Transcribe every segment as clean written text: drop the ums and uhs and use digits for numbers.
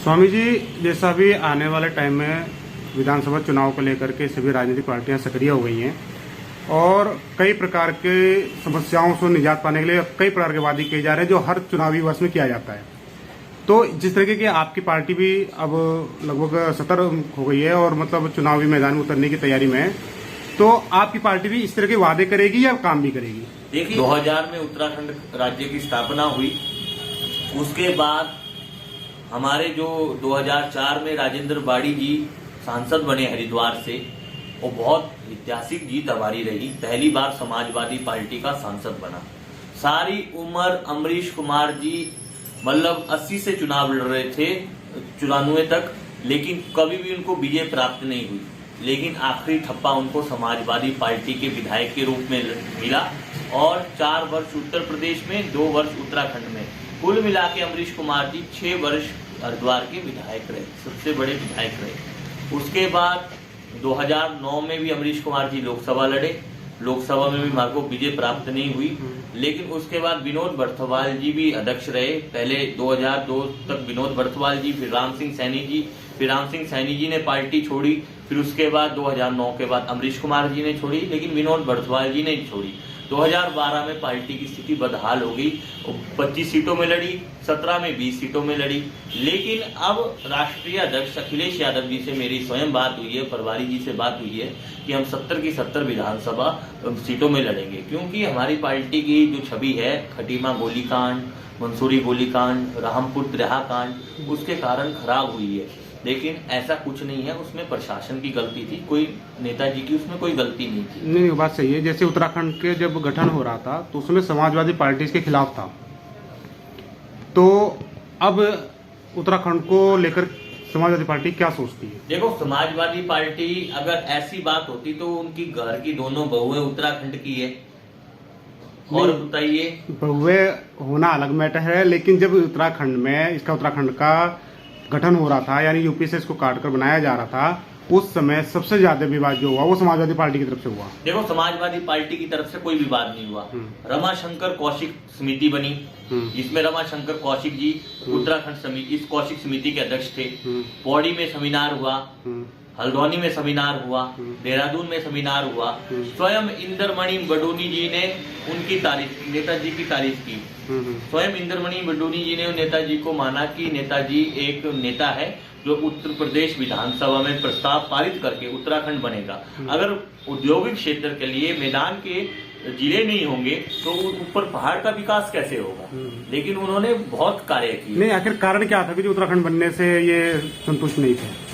स्वामी जी, जैसा भी आने वाले टाइम में विधानसभा चुनाव को लेकर के सभी राजनीतिक पार्टियां सक्रिय हो गई हैं और कई प्रकार के समस्याओं से निजात पाने के लिए कई प्रकार के वादे किए जा रहे हैं जो हर चुनावी वर्ष में किया जाता है। तो जिस तरीके की आपकी पार्टी भी अब लगभग 70 हो गई है और मतलब चुनावी मैदान में उतरने की तैयारी में है, तो आपकी पार्टी भी इस तरह के वादे करेगी या काम भी करेगी? देखिए, 2000 में उत्तराखंड राज्य की स्थापना हुई। उसके बाद हमारे जो 2004 में राजेंद्र बाड़ी जी सांसद बने हरिद्वार से, वो बहुत ऐतिहासिक जीत हमारी रही। पहली बार समाजवादी पार्टी का सांसद बना। सारी उम्र अमरीश कुमार जी मतलब 80 से चुनाव लड़ रहे थे 94 तक, लेकिन कभी भी उनको विजय प्राप्त नहीं हुई। लेकिन आखिरी ठप्पा उनको समाजवादी पार्टी के विधायक के रूप में मिला और 4 वर्ष उत्तर प्रदेश में, 2 वर्ष उत्तराखंड में, कुल मिला के अमरीश कुमार जी 6 वर्ष हरिद्वार के विधायक रहे, सबसे बड़े विधायक रहे। उसके बाद 2009 में भी अमरीश कुमार जी लोकसभा लड़े। लोकसभा में भी हमारे को विजय प्राप्त नहीं हुई। लेकिन उसके बाद विनोद बर्थवाल जी भी अध्यक्ष रहे। पहले 2002 तक विनोद बर्थवाल जी, फिर राम सिंह सैनी जी ने पार्टी छोड़ी। फिर उसके बाद 2009 के बाद अमरीश कुमार जी ने छोड़ी, लेकिन विनोद बर्थवाल जी ने छोड़ी। 2012 में पार्टी की स्थिति बदहाल हो गई। 25 सीटों में लड़ी, 17 में 20 सीटों में लड़ी। लेकिन अब राष्ट्रीय अध्यक्ष अखिलेश यादव जी से मेरी स्वयं बात हुई है, पटवारी जी से बात हुई है कि हम 70 की 70 विधानसभा सीटों में लड़ेंगे, क्योंकि हमारी पार्टी की जो छवि है, खटीमा गोलीकांड, मंसूरी गोलीकांड, रामपुर त्रेहा कांड, उसके कारण खराब हुई है। लेकिन ऐसा कुछ नहीं है, उसमें प्रशासन की गलती थी, कोई नेताजी की उसमें कोई गलती नहीं थी। नहीं, बात सही है। जैसे उत्तराखंड के जब गठन हो रहा था तो उसमें समाजवादी पार्टी इसके खिलाफ था, तो अब उत्तराखंड को लेकर समाजवादी पार्टी क्या सोचती है? देखो, समाजवादी पार्टी अगर ऐसी बात होती तो उनकी घर की दोनों बहुएं उत्तराखंड की है। और बताइए, बहुएं होना अलग मैटर है, लेकिन जब उत्तराखंड में उत्तराखंड का गठन हो रहा था, यानी यूपी से इसको काटकर बनाया जा रहा था, उस समय सबसे ज्यादा विवाद जो हुआ वो समाजवादी पार्टी की तरफ से हुआ। देखो, समाजवादी पार्टी की तरफ से कोई विवाद नहीं हुआ। रमाशंकर कौशिक समिति बनी, जिसमें रमाशंकर कौशिक जी उत्तराखंड समिति, इस कौशिक समिति के अध्यक्ष थे। पौड़ी में सेमिनार हुआ, हल्द्वानी में सेमिनार हुआ, देहरादून में सेमिनार हुआ। स्वयं इंद्रमणि बडोनी जी ने उनकी तारीफ की, नेताजी की तारीफ की। स्वयं इंद्रमणि बडोनी जी ने नेताजी को माना कि नेताजी एक नेता है जो उत्तर प्रदेश विधानसभा में प्रस्ताव पारित करके उत्तराखंड बनेगा। अगर औद्योगिक क्षेत्र के लिए मैदान के जिले नहीं होंगे तो ऊपर पहाड़ का विकास कैसे होगा? लेकिन उन्होंने बहुत कार्य किए। नहीं, आखिर कारण क्या था कि जो उत्तराखंड बनने से ये संतुष्ट नहीं थे?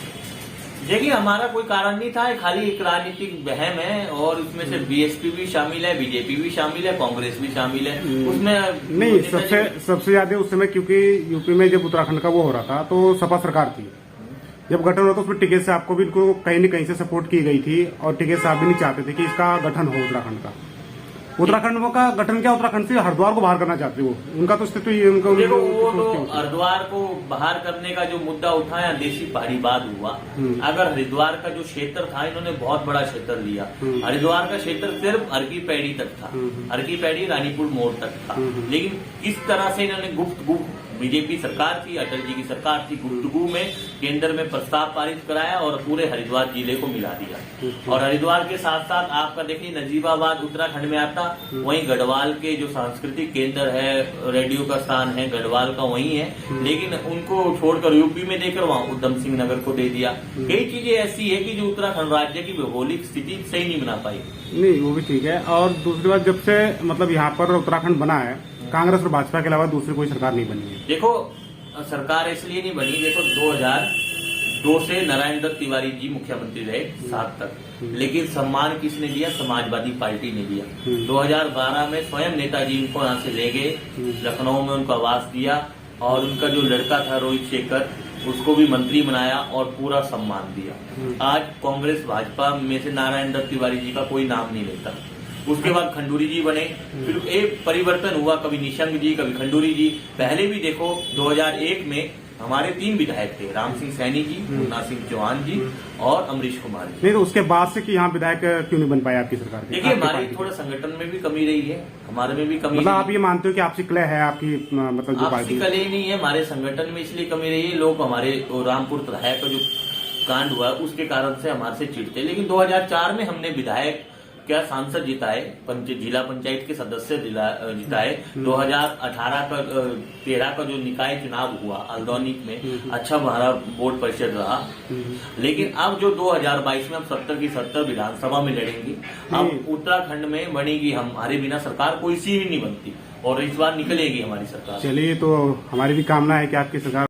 देखिए, हमारा कोई कारण नहीं था, खाली एक राजनीतिक वहम है और उसमें से बीएसपी भी शामिल है, बीजेपी भी शामिल है, कांग्रेस भी शामिल है उसमें। नहीं, सबसे ज्यादा उस समय, क्योंकि यूपी में जब उत्तराखंड का वो हो रहा था तो सपा सरकार थी। जब गठन हुआ तो उसमें टिकैत साहब को भी इनको कहीं न कहीं से सपोर्ट की गई थी और टिकैत साहब भी नहीं चाहते थे कि इसका गठन हो उत्तराखंड का। उत्तराखंड का गठन क्या, उत्तराखंड से हरिद्वार को बाहर करना चाहते वो, उनका तो स्थिति उनका। देखो, वो तो हरिद्वार को बाहर करने का जो मुद्दा उठाया, देसी पहाड़ीवाद हुआ। अगर हरिद्वार का जो क्षेत्र था, इन्होंने बहुत बड़ा क्षेत्र लिया। हरिद्वार का क्षेत्र सिर्फ अर्की पैड़ी तक था, अर्की पैड़ी रानीपुर मोड़ तक था। लेकिन किस तरह से इन्होंने गुप्तगु, बीजेपी सरकार थी, अटल जी की सरकार थी, गुप्तगु में केंद्र में प्रस्ताव पारित कराया और पूरे हरिद्वार जिले को मिला दिया। और हरिद्वार के साथ साथ आपका देखिए नजीबाबाद उत्तराखंड में आता, वहीं गढ़वाल के जो सांस्कृतिक केंद्र है, रेडियो का स्थान है, गढ़वाल का वहीं है। लेकिन उनको छोड़कर यूपी में देकर वहां उधम सिंह नगर को दे दिया। कई चीजें ऐसी है कि जो उत्तराखंड राज्य की भौगोलिक स्थिति सही नहीं बना पाई। नहीं, वो भी ठीक है। और दूसरी बात, जब से मतलब यहाँ पर उत्तराखंड बना है, कांग्रेस और भाजपा के अलावा दूसरी कोई सरकार नहीं बनी है। देखो, सरकार इसलिए नहीं बनी, देखो 2002 से नारायण दत्त तिवारी जी मुख्यमंत्री रहे 7 तक, लेकिन सम्मान किसने दिया? समाजवादी पार्टी ने दिया। 2012 में स्वयं नेताजी उनको यहाँ से ले गए, लखनऊ में उनको आवास दिया और उनका जो लड़का था रोहित शेखर, उसको भी मंत्री बनाया और पूरा सम्मान दिया। आज कांग्रेस भाजपा में से नारायण दत्त तिवारी जी का कोई नाम नहीं लेता। उसके बाद खंडूरी जी बने, फिर एक परिवर्तन हुआ, कभी निशंक जी, कभी खंडूरी जी। पहले भी देखो 2001 में हमारे 3 विधायक थे, राम सिंह सैनी जी, मुन्ना सिंह चौहान जी और अमरीश कुमार जी। नहीं तो उसके बाद से कि यहाँ विधायक क्यों नहीं बन पाए आपकी सरकार के? देखिए, आपकी हमारी पार्टी थोड़ा संगठन में भी कमी रही है, हमारे में भी कमी मतलब रही आप ये मानते हो कि आपसी कलह है आपकी मतलब जो आपसी पार्टी? कलह ही नहीं है, हमारे संगठन में इसलिए कमी रही है। लोग हमारे रामपुर तराया का जो कांड हुआ उसके कारण से हमारे से चिढ़ते, लेकिन 2004 में हमने विधायक क्या सांसद जिताए, जिला पंचायत के सदस्य जिताए। 2018 का 13 का जो निकाय चुनाव हुआ अल्दौनिक में, अच्छा हमारा बोर्ड परिषद रहा। लेकिन अब जो 2022 में हम 70 की 70 विधानसभा में लड़ेंगे। अब उत्तराखंड में बनेगी, हमारे बिना सरकार कोई सी ही नहीं बनती और इस बार निकलेगी हमारी सरकार। चलिए, तो हमारी भी कामना है कि आपकी सरकार